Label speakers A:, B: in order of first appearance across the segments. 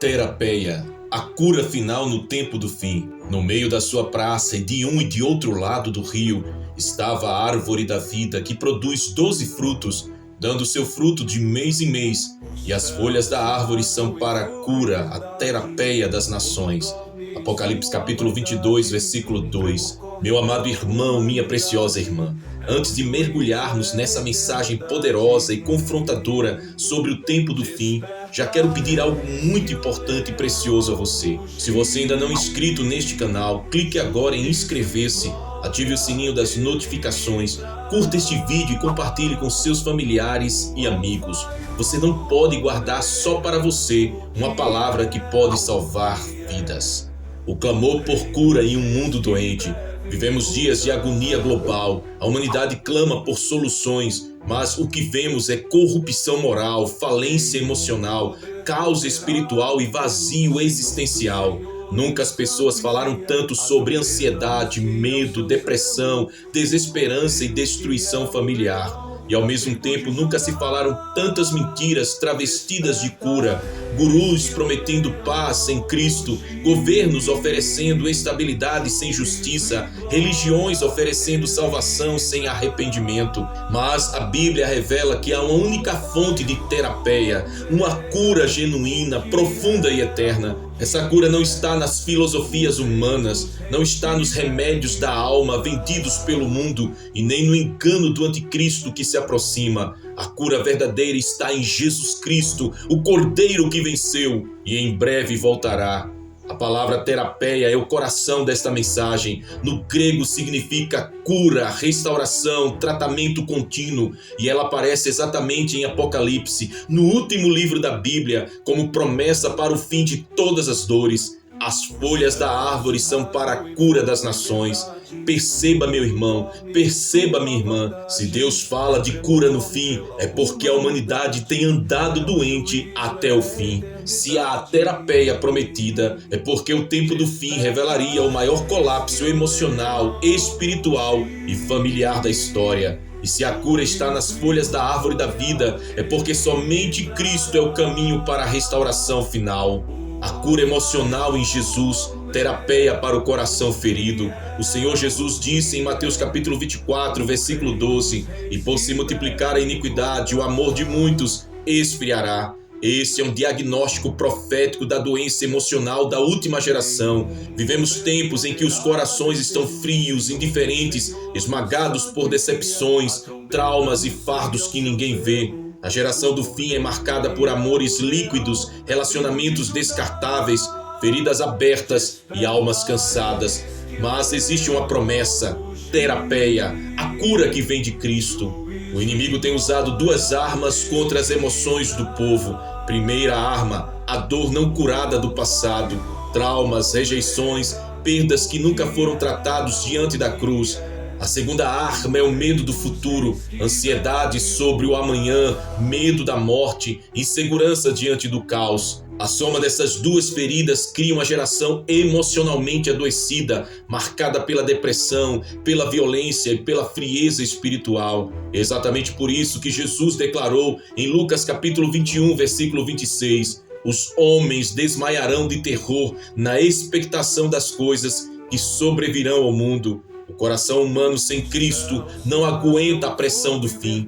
A: Terapeia, a cura final no tempo do fim. No meio da sua praça, e de um e de outro lado do rio, estava a árvore da vida, que produz 12 frutos, dando seu fruto de mês em mês. E as folhas da árvore são para a cura, a terapeia das nações. Apocalipse capítulo 22, versículo 2. Meu amado irmão, minha preciosa irmã, antes de mergulharmos nessa mensagem poderosa e confrontadora sobre o tempo do fim, já quero pedir algo muito importante e precioso a você. Se você ainda não é inscrito neste canal, clique agora em inscrever-se, ative o sininho das notificações, curta este vídeo e compartilhe com seus familiares e amigos. Você não pode guardar só para você uma palavra que pode salvar vidas. O clamor por cura em um mundo doente. Vivemos dias de agonia global, a humanidade clama por soluções, mas o que vemos é corrupção moral, falência emocional, caos espiritual e vazio existencial. Nunca as pessoas falaram tanto sobre ansiedade, medo, depressão, desesperança e destruição familiar. E ao mesmo tempo nunca se falaram tantas mentiras travestidas de cura, gurus prometendo paz sem Cristo, governos oferecendo estabilidade sem justiça, religiões oferecendo salvação sem arrependimento. Mas a Bíblia revela que há uma única fonte de terapeia, uma cura genuína, profunda e eterna. Essa cura não está nas filosofias humanas, não está nos remédios da alma vendidos pelo mundo e nem no engano do anticristo que se aproxima. A cura verdadeira está em Jesus Cristo, o Cordeiro que venceu e em breve voltará. A palavra terapeia é o coração desta mensagem. No grego significa cura, restauração, tratamento contínuo, e ela aparece exatamente em Apocalipse, no último livro da Bíblia, como promessa para o fim de todas as dores. As folhas da árvore são para a cura das nações. Perceba, meu irmão, perceba, minha irmã, se Deus fala de cura no fim, é porque a humanidade tem andado doente até o fim. Se há a terapeia prometida, é porque o tempo do fim revelaria o maior colapso emocional, espiritual e familiar da história. E se a cura está nas folhas da árvore da vida, é porque somente Cristo é o caminho para a restauração final. A cura emocional em Jesus, terapeia para o coração ferido. O Senhor Jesus disse em Mateus capítulo 24, versículo 12, e por se multiplicar a iniquidade, o amor de muitos esfriará. Esse é um diagnóstico profético da doença emocional da última geração. Vivemos tempos em que os corações estão frios, indiferentes, esmagados por decepções, traumas e fardos que ninguém vê. A geração do fim é marcada por amores líquidos, relacionamentos descartáveis, feridas abertas e almas cansadas. Mas existe uma promessa, terapeia, a cura que vem de Cristo. O inimigo tem usado duas armas contra as emoções do povo. Primeira arma, a dor não curada do passado, traumas, rejeições, perdas que nunca foram tratados diante da cruz. A segunda arma é o medo do futuro, ansiedade sobre o amanhã, medo da morte, insegurança diante do caos. A soma dessas duas feridas cria uma geração emocionalmente adoecida, marcada pela depressão, pela violência e pela frieza espiritual. É exatamente por isso que Jesus declarou em Lucas capítulo 21, versículo 26, os homens desmaiarão de terror na expectação das coisas que sobrevirão ao mundo. O coração humano sem Cristo não aguenta a pressão do fim.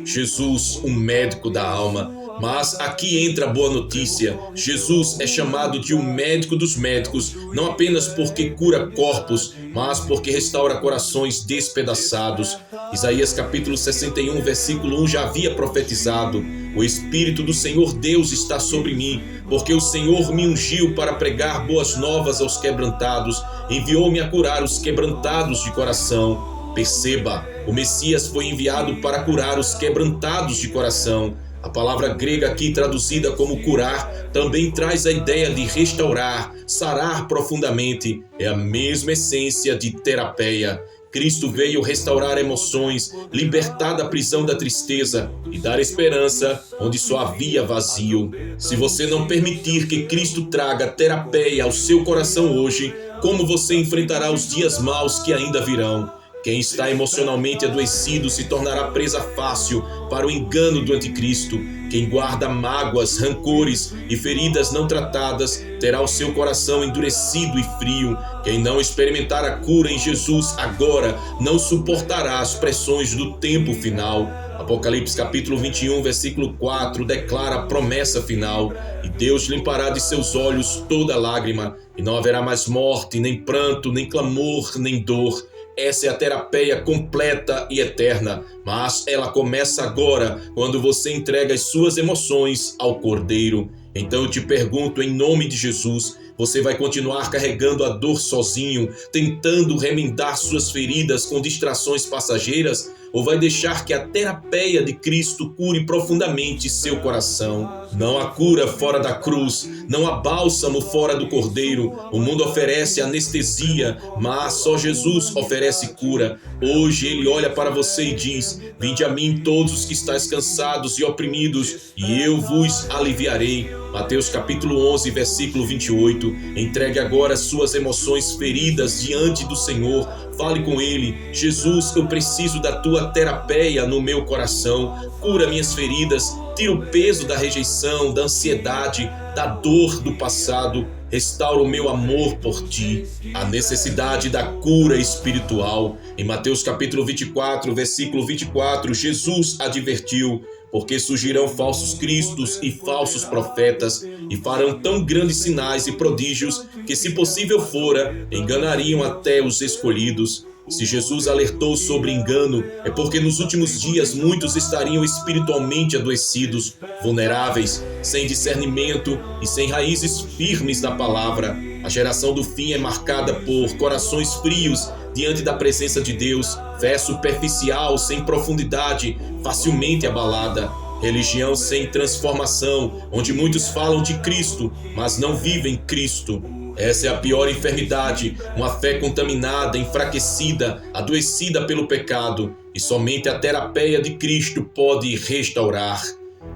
A: Jesus, o médico da alma. Mas aqui entra a boa notícia. Jesus é chamado de o médico dos médicos, não apenas porque cura corpos, mas porque restaura corações despedaçados. Isaías capítulo 61, versículo 1 já havia profetizado: o Espírito do Senhor Deus está sobre mim, porque o Senhor me ungiu para pregar boas novas aos quebrantados, enviou-me a curar os quebrantados de coração. Perceba, o Messias foi enviado para curar os quebrantados de coração. A palavra grega aqui traduzida como curar também traz a ideia de restaurar, sarar profundamente. É a mesma essência de terapeia. Cristo veio restaurar emoções, libertar da prisão da tristeza e dar esperança onde só havia vazio. Se você não permitir que Cristo traga terapeia ao seu coração hoje, como você enfrentará os dias maus que ainda virão? Quem está emocionalmente adoecido se tornará presa fácil para o engano do anticristo. Quem guarda mágoas, rancores e feridas não tratadas terá o seu coração endurecido e frio. Quem não experimentar a cura em Jesus agora não suportará as pressões do tempo final. Apocalipse capítulo 21, versículo 4 declara a promessa final: e Deus limpará de seus olhos toda lágrima, e não haverá mais morte, nem pranto, nem clamor, nem dor. Essa é a terapia completa e eterna, mas ela começa agora, quando você entrega as suas emoções ao Cordeiro. Então eu te pergunto, em nome de Jesus, você vai continuar carregando a dor sozinho, tentando remendar suas feridas com distrações passageiras? Ou vai deixar que a terapia de Cristo cure profundamente seu coração? Não há cura fora da cruz, não há bálsamo fora do Cordeiro. O mundo oferece anestesia, mas só Jesus oferece cura. Hoje ele olha para você e diz: vinde a mim todos os que estáis cansados e oprimidos, e eu vos aliviarei. Mateus capítulo 11, versículo 28. Entregue agora suas emoções feridas diante do Senhor. Fale com Ele: Jesus, eu preciso da tua terapia no meu coração. Cura minhas feridas, tira o peso da rejeição, da ansiedade, da dor do passado. Restaura o meu amor por ti. A necessidade da cura espiritual. Em Mateus capítulo 24, versículo 24, Jesus advertiu: porque surgirão falsos cristos e falsos profetas, e farão tão grandes sinais e prodígios que, se possível fora, enganariam até os escolhidos. Se Jesus alertou sobre engano, é porque nos últimos dias muitos estariam espiritualmente adoecidos, vulneráveis, sem discernimento e sem raízes firmes na palavra. A geração do fim é marcada por corações frios diante da presença de Deus, fé superficial, sem profundidade, facilmente abalada, religião sem transformação, onde muitos falam de Cristo, mas não vivem Cristo. Essa é a pior enfermidade, uma fé contaminada, enfraquecida, adoecida pelo pecado, e somente a terapia de Cristo pode restaurar.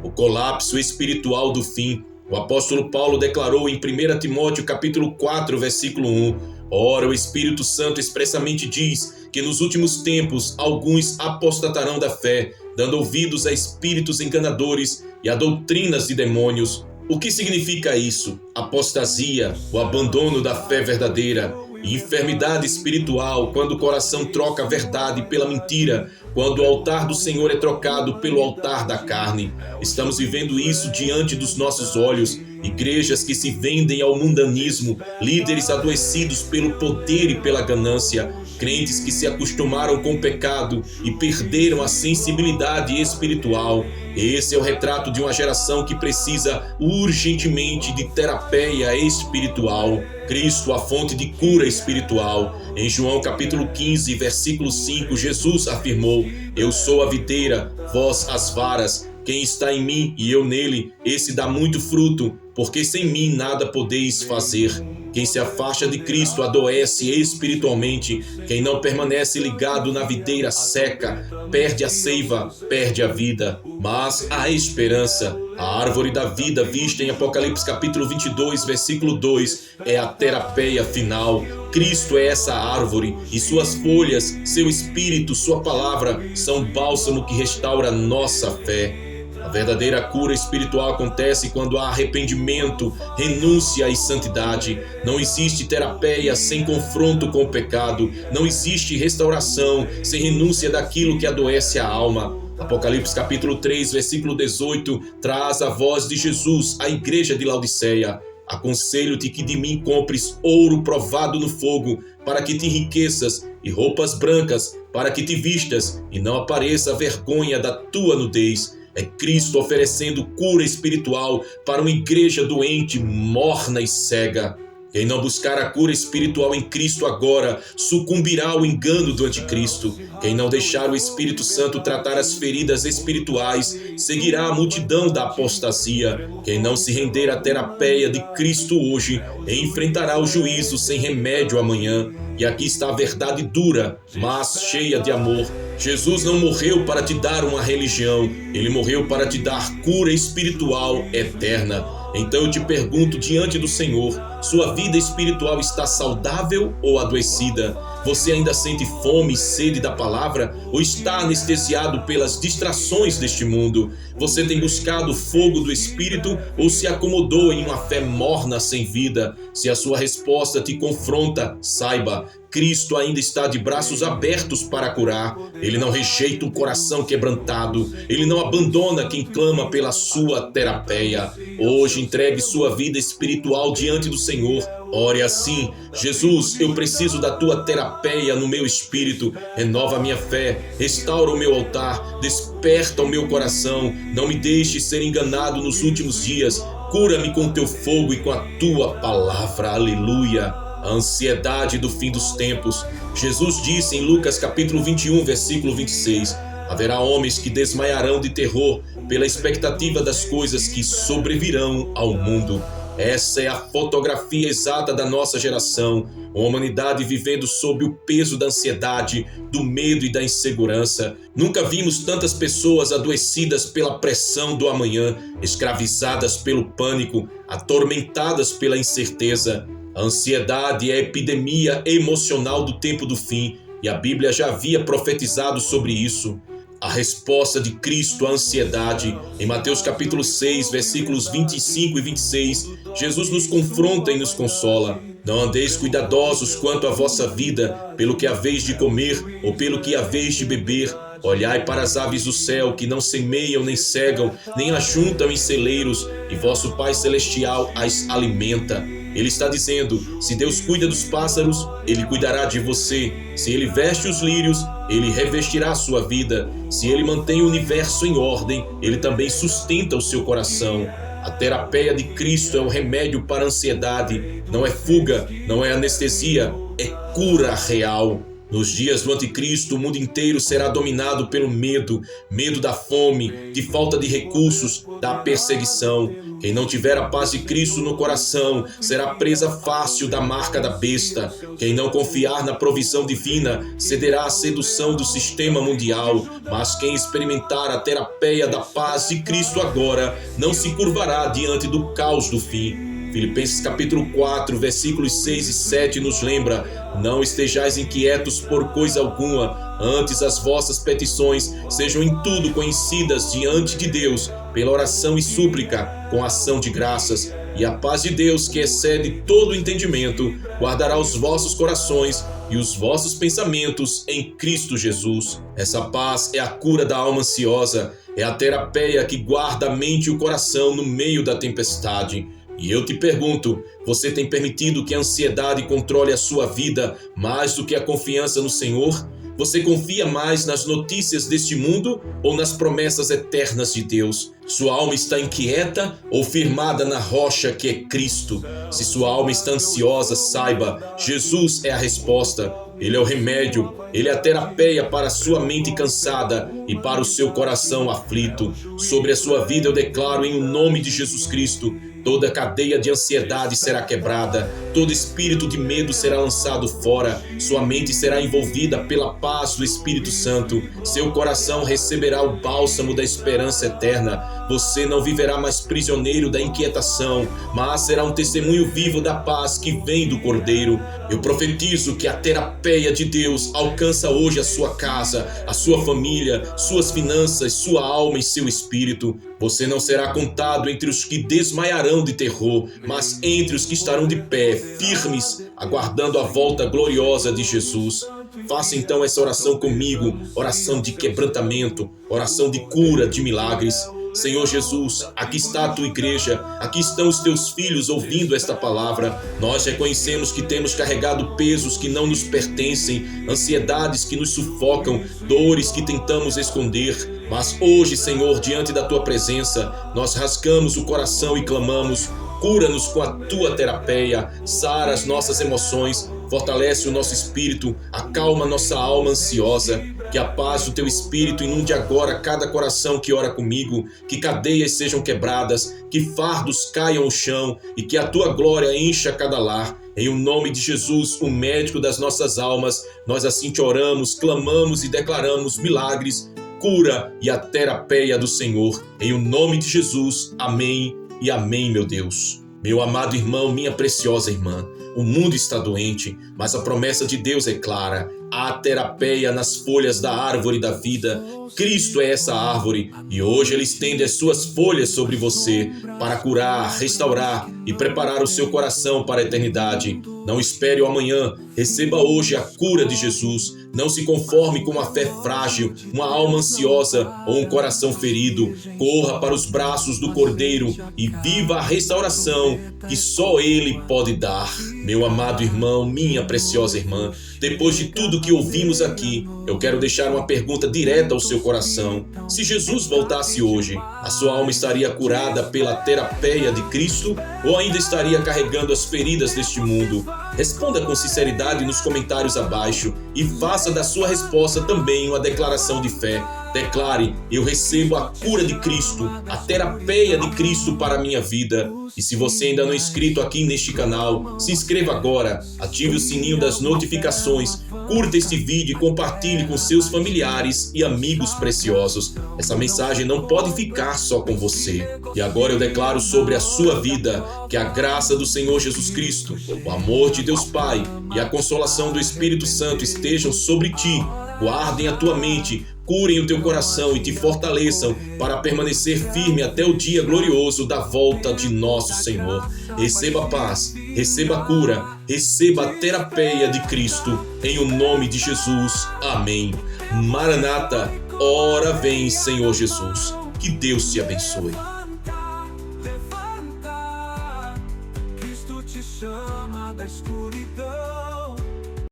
A: O colapso espiritual do fim. O apóstolo Paulo declarou em 1 Timóteo capítulo 4, versículo 1: ora, o Espírito Santo expressamente diz que nos últimos tempos alguns apostatarão da fé, dando ouvidos a espíritos enganadores e a doutrinas de demônios. O que significa isso? Apostasia, o abandono da fé verdadeira, e enfermidade espiritual, quando o coração troca a verdade pela mentira, quando o altar do Senhor é trocado pelo altar da carne. Estamos vivendo isso diante dos nossos olhos. Igrejas que se vendem ao mundanismo, líderes adoecidos pelo poder e pela ganância, crentes que se acostumaram com o pecado e perderam a sensibilidade espiritual. Esse é o retrato de uma geração que precisa urgentemente de terapia espiritual. Cristo, a fonte de cura espiritual. Em João capítulo 15, versículo 5, Jesus afirmou: eu sou a videira, vós as varas. Quem está em mim e eu nele, esse dá muito fruto, porque sem mim nada podeis fazer. Quem se afasta de Cristo adoece espiritualmente. Quem não permanece ligado na videira seca, perde a seiva, perde a vida. Mas há esperança. A árvore da vida vista em Apocalipse capítulo 22, versículo 2, é a terapia final. Cristo é essa árvore, e suas folhas, seu espírito, sua palavra são bálsamo que restaura nossa fé. A verdadeira cura espiritual acontece quando há arrependimento, renúncia e santidade. Não existe terapia sem confronto com o pecado. Não existe restauração sem renúncia daquilo que adoece a alma. Apocalipse capítulo 3, versículo 18, traz a voz de Jesus à igreja de Laodiceia: aconselho-te que de mim compres ouro provado no fogo, para que te enriqueças, e roupas brancas, para que te vistas, e não apareça a vergonha da tua nudez. É Cristo oferecendo cura espiritual para uma igreja doente, morna e cega. Quem não buscar a cura espiritual em Cristo agora, sucumbirá ao engano do anticristo. Quem não deixar o Espírito Santo tratar as feridas espirituais, seguirá a multidão da apostasia. Quem não se render à terapia de Cristo hoje, enfrentará o juízo sem remédio amanhã. E aqui está a verdade dura, mas cheia de amor. Jesus não morreu para te dar uma religião, ele morreu para te dar cura espiritual eterna. Então eu te pergunto diante do Senhor: sua vida espiritual está saudável ou adoecida? Você ainda sente fome e sede da palavra ou está anestesiado pelas distrações deste mundo? Você tem buscado o fogo do Espírito ou se acomodou em uma fé morna sem vida? Se a sua resposta te confronta, saiba, Cristo ainda está de braços abertos para curar. Ele não rejeita um coração quebrantado. Ele não abandona quem clama pela sua terapia. Hoje entregue sua vida espiritual diante do Senhor. Ore assim: Jesus, eu preciso da tua terapia no meu espírito. Renova a minha fé, restaura o meu altar, desperta o meu coração. Não me deixe ser enganado nos últimos dias. Cura-me com teu fogo e com a tua palavra. Aleluia. A ansiedade do fim dos tempos. Jesus disse em Lucas capítulo 21, versículo 26, haverá homens que desmaiarão de terror pela expectativa das coisas que sobrevirão ao mundo. Essa é a fotografia exata da nossa geração, uma humanidade vivendo sob o peso da ansiedade, do medo e da insegurança. Nunca vimos tantas pessoas adoecidas pela pressão do amanhã, escravizadas pelo pânico, atormentadas pela incerteza. A ansiedade é a epidemia emocional do tempo do fim, e a Bíblia já havia profetizado sobre isso. A resposta de Cristo à ansiedade, em Mateus capítulo 6, versículos 25 e 26, Jesus nos confronta e nos consola. Não andeis cuidadosos quanto à vossa vida, pelo que haveis de comer ou pelo que haveis de beber. Olhai para as aves do céu, que não semeiam, nem cegam, nem ajuntam em celeiros, e vosso Pai Celestial as alimenta. Ele está dizendo, se Deus cuida dos pássaros, Ele cuidará de você. Se Ele veste os lírios, Ele revestirá a sua vida. Se Ele mantém o universo em ordem, Ele também sustenta o seu coração. A terapia de Cristo é o remédio para a ansiedade. Não é fuga, não é anestesia, é cura real. Nos dias do anticristo, o mundo inteiro será dominado pelo medo, medo da fome, de falta de recursos, da perseguição. Quem não tiver a paz de Cristo no coração será presa fácil da marca da besta. Quem não confiar na provisão divina cederá à sedução do sistema mundial. Mas quem experimentar a terapia da paz de Cristo agora não se curvará diante do caos do fim. Filipenses capítulo 4, versículos 6 e 7 nos lembra: não estejais inquietos por coisa alguma, antes as vossas petições sejam em tudo conhecidas diante de Deus, pela oração e súplica, com ação de graças. E a paz de Deus, que excede todo o entendimento, guardará os vossos corações e os vossos pensamentos em Cristo Jesus. Essa paz é a cura da alma ansiosa, é a terapia que guarda a mente e o coração no meio da tempestade. E eu te pergunto, você tem permitido que a ansiedade controle a sua vida mais do que a confiança no Senhor? Você confia mais nas notícias deste mundo ou nas promessas eternas de Deus? Sua alma está inquieta ou firmada na rocha que é Cristo? Se sua alma está ansiosa, saiba, Jesus é a resposta. Ele é o remédio, Ele é a terapia para a sua mente cansada e para o seu coração aflito. Sobre a sua vida eu declaro em nome de Jesus Cristo: toda cadeia de ansiedade será quebrada, todo espírito de medo será lançado fora, sua mente será envolvida pela paz do Espírito Santo, seu coração receberá o bálsamo da esperança eterna. Você não viverá mais prisioneiro da inquietação, mas será um testemunho vivo da paz que vem do Cordeiro. Eu profetizo que a terapia de Deus alcança hoje a sua casa, a sua família, suas finanças, sua alma e seu espírito. Você não será contado entre os que desmaiarão de terror, mas entre os que estarão de pé, firmes, aguardando a volta gloriosa de Jesus. Faça então essa oração comigo, oração de quebrantamento, oração de cura, de milagres. Senhor Jesus, aqui está a tua igreja, aqui estão os teus filhos ouvindo esta palavra. Nós reconhecemos que temos carregado pesos que não nos pertencem, ansiedades que nos sufocam, dores que tentamos esconder. Mas hoje, Senhor, diante da tua presença, nós rasgamos o coração e clamamos: cura-nos com a tua terapia, sara as nossas emoções, fortalece o nosso espírito, acalma nossa alma ansiosa. Que a paz do teu espírito inunde agora cada coração que ora comigo, que cadeias sejam quebradas, que fardos caiam ao chão e que a tua glória encha cada lar. Em o nome de Jesus, o médico das nossas almas, nós assim te oramos, clamamos e declaramos milagres, cura e a terapia do Senhor. Em o nome de Jesus, amém e amém, meu Deus. Meu amado irmão, minha preciosa irmã, o mundo está doente, mas a promessa de Deus é clara. Há terapia nas folhas da árvore da vida. Cristo é essa árvore e hoje Ele estende as suas folhas sobre você para curar, restaurar e preparar o seu coração para a eternidade. Não espere o amanhã, receba hoje a cura de Jesus. Não se conforme com uma fé frágil, uma alma ansiosa ou um coração ferido. Corra para os braços do Cordeiro e viva a restauração que só Ele pode dar. Meu amado irmão, minha preciosa irmã, depois de tudo que ouvimos aqui, eu quero deixar uma pergunta direta ao seu coração. Se Jesus voltasse hoje, a sua alma estaria curada pela terapia de Cristo ou ainda estaria carregando as feridas deste mundo? Responda com sinceridade nos comentários abaixo e faça da sua resposta também uma declaração de fé. Declare: eu recebo a cura de Cristo, a terapia de Cristo para a minha vida. E se você ainda não é inscrito aqui neste canal, se inscreva agora, ative o sininho das notificações, curta este vídeo e compartilhe com seus familiares e amigos preciosos. Essa mensagem não pode ficar só com você. E agora eu declaro sobre a sua vida que a graça do Senhor Jesus Cristo, o amor de Deus Pai e a consolação do Espírito Santo estejam sobre ti. Guardem a tua mente, curem o teu coração e te fortaleçam para permanecer firme até o dia glorioso da volta de nosso Senhor. Receba a paz, receba a cura, receba a terapia de Cristo, em o nome de Jesus. Amém. Maranata, ora vem, Senhor Jesus. Que Deus te abençoe.